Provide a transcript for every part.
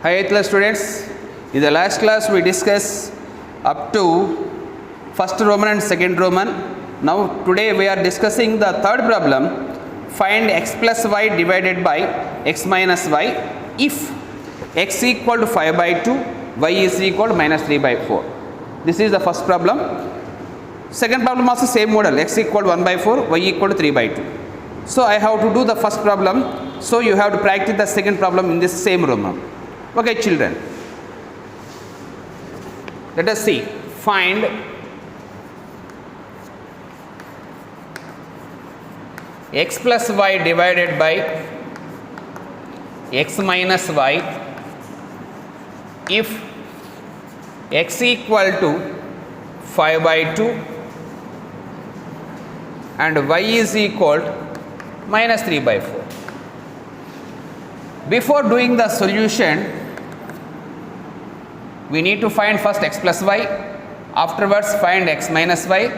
Hi 8th class students, in the last class we discussed up to first Roman and second Roman. Now today we are discussing the third problem, find x plus y divided by x minus y if x equal to 5 by 2, y is equal to minus 3 by 4. This is the first problem. Second problem also same model, x equal to 1 by 4, y equal to 3 by 2. So I have to do the first problem, so you have to practice the second problem in this same Roman. Okay children, let us see, find x plus y divided by x minus y if x equal to 5 by 2 and y is equal to minus 3 by 4. Before doing the solution, we need to find first x plus y, afterwards find x minus y,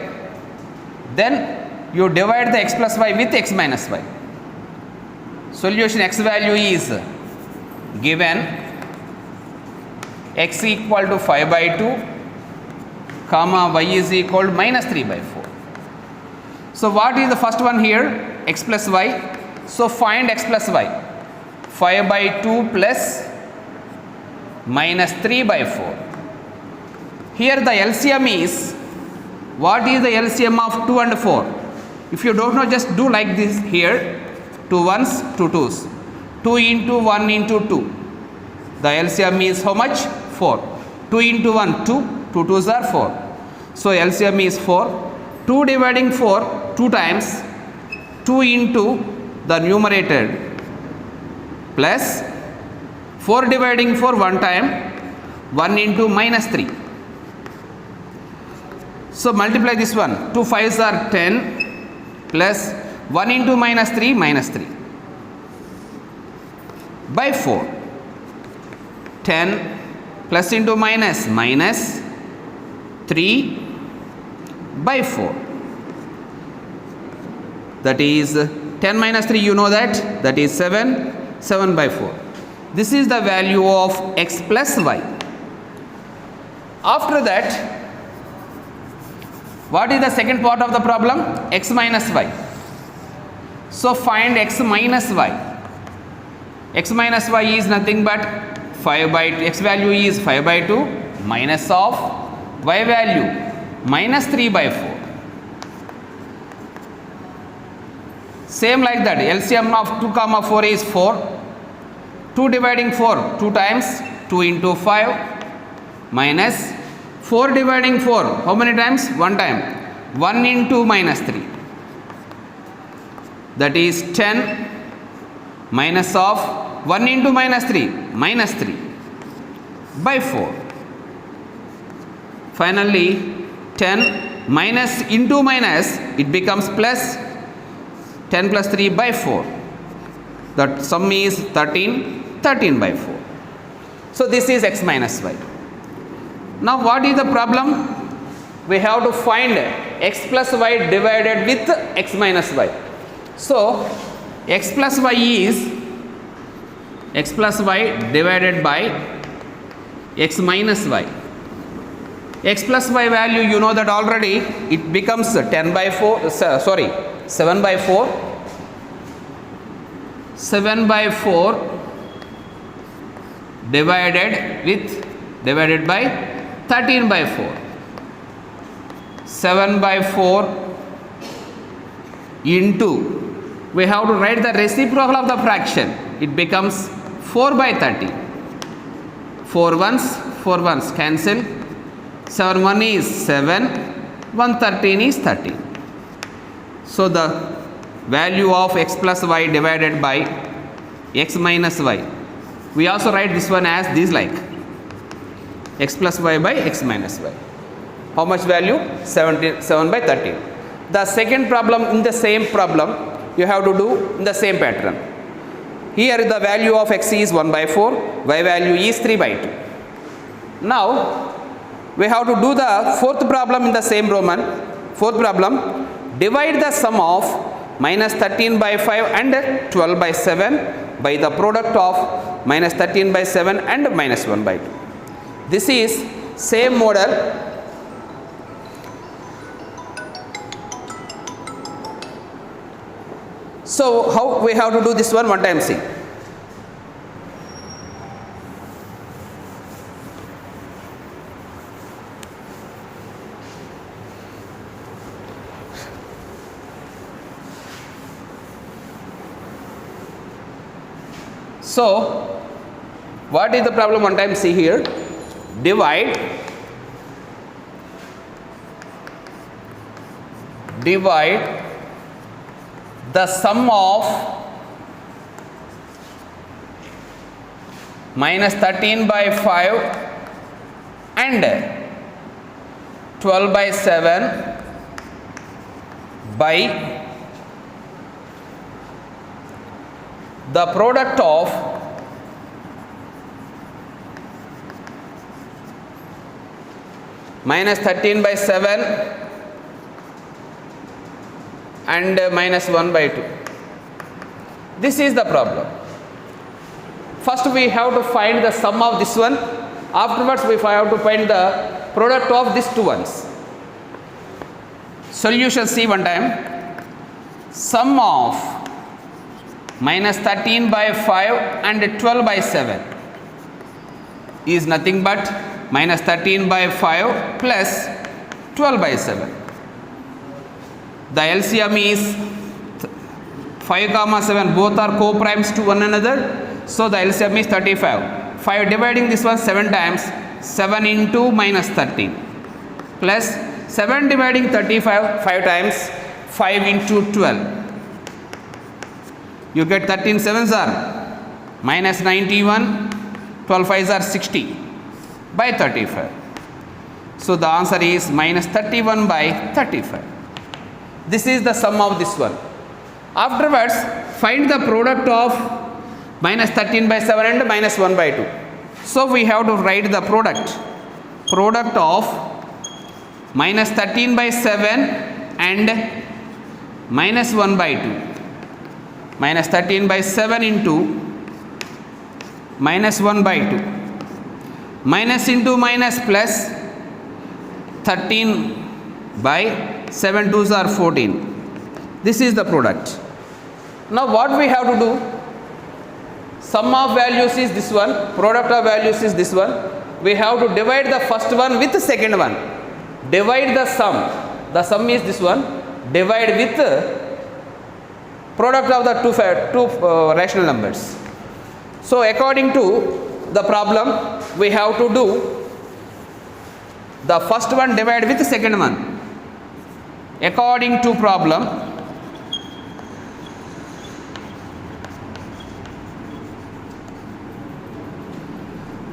then you divide the x plus y with x minus y. Solution x value is given x equal to 5 by 2 comma y is equal to minus 3 by 4. So what is the first one here? X plus y. So find x plus y. 5 by 2 plus minus 3 by 4. Here the LCM is, what is the LCM of 2 and 4? If you don't know, just do like this here, 2 ones, 2 twos. 2 into 1 into 2. The LCM is how much? 4. 2 into 1, 2. 2 twos are 4. So LCM is 4. 2 dividing 4, 2 times. 2 into the numerator plus 4 dividing 4 one time, 1 into minus 3. So multiply this one, 2 5s are 10 plus 1 into minus 3, minus 3 by 4. 10 plus into minus, minus 3 by 4. That is 10 minus 3, you know that is 7. 7 by 4. This is the value of x plus y. After that, what is the second part of the problem? X minus y. So find x minus y. X minus y is nothing but 5 by 2. X value is 5 by 2 minus of y value minus 3 by 4. Same like that, LCM of 2 comma 4 is 4. 2 dividing 4 2 times, 2 into 5 minus 4 dividing 4 how many times? 1 time, 1 into minus 3, that is 10 minus of 1 into minus 3, minus 3 by 4. Finally 10 minus into minus, it becomes plus 10 plus 3 by 4. That sum is 13 by 4. So this is x minus y. Now what is the problem? We have to find x plus y divided with x minus y. So x plus y is x plus y divided by x minus y. X plus y value, you know that already, it becomes 10 by 4, 7 by 4. 7 by 4 divided by 13 by 4. 7 by 4 into, we have to write the reciprocal of the fraction. It becomes 4 by 30. 4 ones cancel. 7 1 is 7. 1 13 is 13. So the value of x plus y divided by x minus y, we also write this one as this, like x plus y by x minus y. How much value? 7 by 13. The second problem, in the same problem, you have to do in the same pattern. Here the value of x is 1 by 4, y value is 3 by 2. Now we have to do the fourth problem in the same Roman. Fourth problem, divide the sum of minus 13 by 5 and 12 by 7 by the product of minus 13 by 7 and minus 1 by 2. This is same model. So how we have to do this one time see. So what is the problem one time see here? Divide the sum of minus 13 by 5 and 12 by 7 by the product of minus 13 by 7 and minus 1 by 2. This is the problem. First we have to find the sum of this one. Afterwards we have to find the product of these two ones. Solution see one time. Sum of minus 13 by 5 and 12 by 7 is nothing but minus 13 by 5 plus 12 by 7. The LCM is 5 comma 7, both are co-primes to one another, so the LCM is 35. 5 dividing this one 7 times, 7 into minus 13 plus 7 dividing 35 5 times, 5 into 12. You get 13 sevens are minus 91, 12 fives are 60 by 35. So the answer is minus 31 by 35. This is the sum of this one. Afterwards, find the product of minus 13 by 7 and minus 1 by 2. So we have to write the product. Product of minus 13 by 7 and minus 1 by 2. Minus 13 by 7 into minus 1 by 2. Minus into minus plus 13 by 7 2s are 14. This is the product. Now what we have to do? Sum of values is this one, product of values is this one. We have to divide the first one with the second one. Divide the sum. The sum is this one. Divide with product of the two rational numbers. So according to the problem, we have to do the first one divide with the second one. According to problem,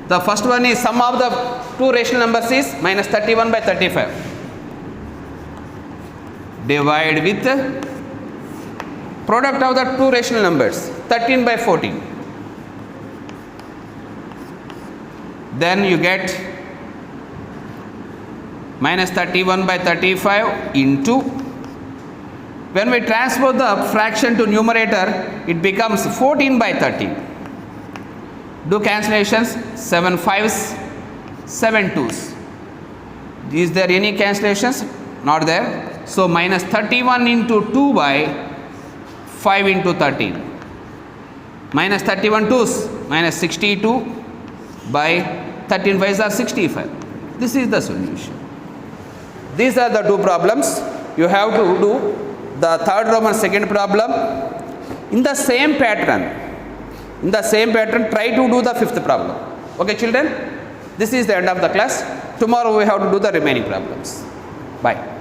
the first one is sum of the two rational numbers is minus 31 by 35. Divide with product of the two rational numbers 13 by 14. Then you get minus 31 by 35 into, when we transpose the fraction to numerator, it becomes 14 by 13. Do cancellations, 7 5s, 7 2s. Is there any cancellations? Not there. So minus 31 into 2 by 5 into 13. Minus 31 2s, minus 62 by 13 5s are 65. This is the solution. These are the two problems. You have to do the third Roman second problem in the same pattern. In the same pattern, try to do the fifth problem. Okay, children? This is the end of the class. Tomorrow we have to do the remaining problems. Bye.